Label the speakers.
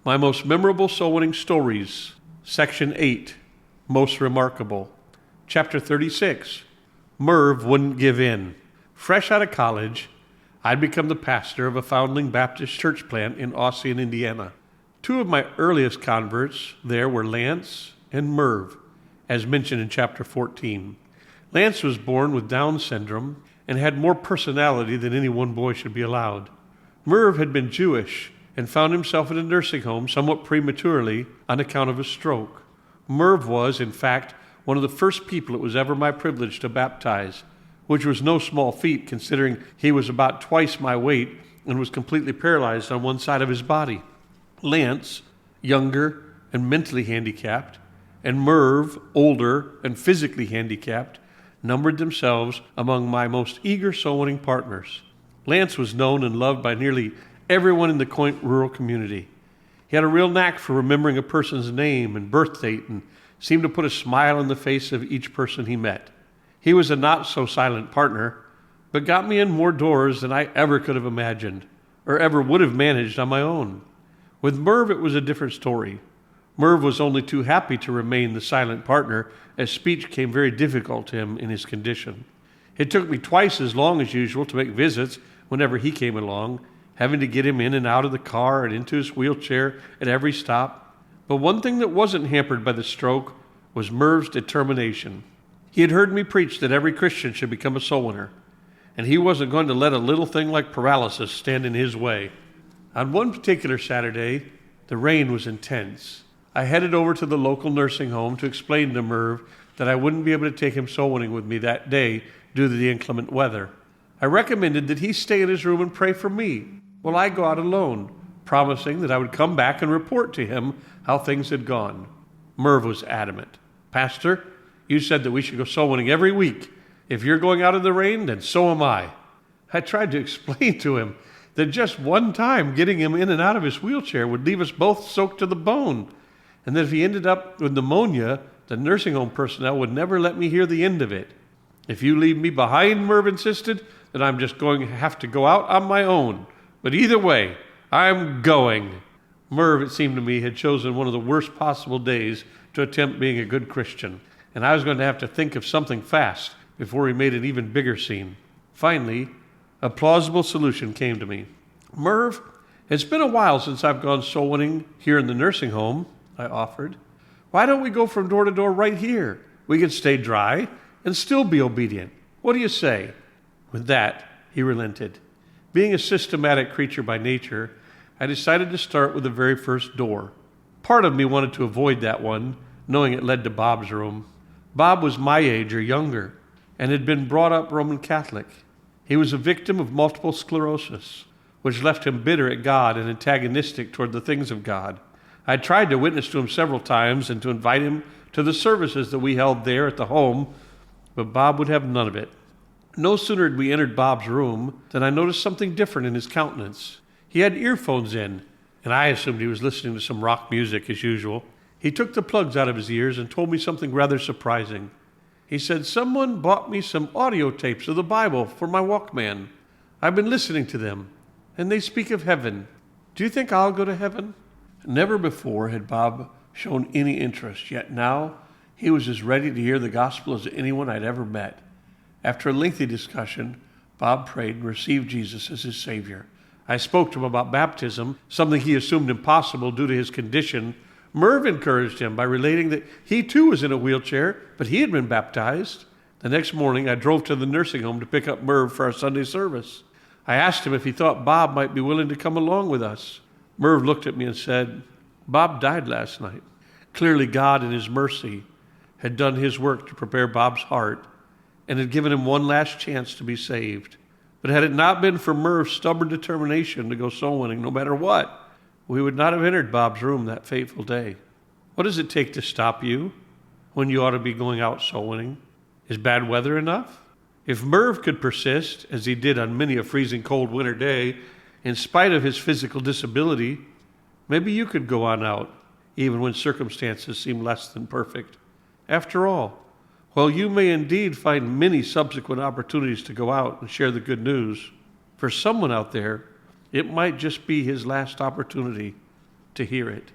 Speaker 1: My most memorable soul winning stories, Section 8, Most Remarkable. Chapter 36, Merv Wouldn't Give In. Fresh out of college, I'd become the pastor of a foundling Baptist church plant in Ossian, Indiana. Two of my earliest converts there were Lance and Merv, as mentioned in chapter 14. Lance was born with Down syndrome and had more personality than any one boy should be allowed. Merv had been Jewish and found himself in a nursing home somewhat prematurely on account of a stroke. Merv was, in fact, one of the first people it was ever my privilege to baptize, which was no small feat considering he was about twice my weight and was completely paralyzed on one side of his body. Lance, younger and mentally handicapped, and Merv, older and physically handicapped, numbered themselves among my most eager soul-winning partners. Lance was known and loved by nearly everyone in the quaint rural community. He had a real knack for remembering a person's name and birth date and seemed to put a smile on the face of each person he met. He was a not-so-silent partner, but got me in more doors than I ever could have imagined or ever would have managed on my own. With Merv, it was a different story. Merv was only too happy to remain the silent partner as speech came very difficult to him in his condition. It took me twice as long as usual to make visits whenever he came along, having to get him in and out of the car and into his wheelchair at every stop. But one thing that wasn't hampered by the stroke was Merv's determination. He had heard me preach that every Christian should become a soul winner, and he wasn't going to let a little thing like paralysis stand in his way. On one particular Saturday, the rain was intense. I headed over to the local nursing home to explain to Merv that I wouldn't be able to take him soul winning with me that day due to the inclement weather. I recommended that he stay in his room and pray for me while I go out alone, promising that I would come back and report to him how things had gone. Merv was adamant. "Pastor, you said that we should go soul winning every week. If you're going out in the rain, then so am I." I tried to explain to him that just one time getting him in and out of his wheelchair would leave us both soaked to the bone, and that if he ended up with pneumonia, the nursing home personnel would never let me hear the end of it. "If you leave me behind," Merv insisted, "then I'm just going to have to go out on my own. But either way, I'm going." Merv, it seemed to me, had chosen one of the worst possible days to attempt being a good Christian, and I was going to have to think of something fast before he made an even bigger scene. Finally, a plausible solution came to me. "Merv, it's been a while since I've gone soul winning here in the nursing home," I offered. "Why don't we go from door to door right here? We can stay dry and still be obedient. What do you say?" With that, he relented. Being a systematic creature by nature, I decided to start with the very first door. Part of me wanted to avoid that one, knowing it led to Bob's room. Bob was my age or younger and had been brought up Roman Catholic. He was a victim of multiple sclerosis, which left him bitter at God and antagonistic toward the things of God. I tried to witness to him several times and to invite him to the services that we held there at the home, but Bob would have none of it. No sooner had we entered Bob's room than I noticed something different in his countenance. He had earphones in, and I assumed he was listening to some rock music as usual. He took the plugs out of his ears and told me something rather surprising. He said, "Someone bought me some audio tapes of the Bible for my Walkman. I've been listening to them, and they speak of heaven. Do you think I'll go to heaven?" Never before had Bob shown any interest, yet now he was as ready to hear the gospel as anyone I'd ever met. After a lengthy discussion, Bob prayed and received Jesus as his Savior. I spoke to him about baptism, something he assumed impossible due to his condition. Merv encouraged him by relating that he too was in a wheelchair, but he had been baptized. The next morning, I drove to the nursing home to pick up Merv for our Sunday service. I asked him if he thought Bob might be willing to come along with us. Merv looked at me and said, "Bob died last night." Clearly, God in his mercy had done his work to prepare Bob's heart and had given him one last chance to be saved. But had it not been for Merv's stubborn determination to go soul winning no matter what, we would not have entered Bob's room that fateful day. What does it take to stop you when you ought to be going out soul winning? Is bad weather enough? If Merv could persist, as he did on many a freezing cold winter day, in spite of his physical disability, maybe you could go on out, even when circumstances seem less than perfect. After all, while you may indeed find many subsequent opportunities to go out and share the good news, for someone out there, it might just be his last opportunity. to hear it.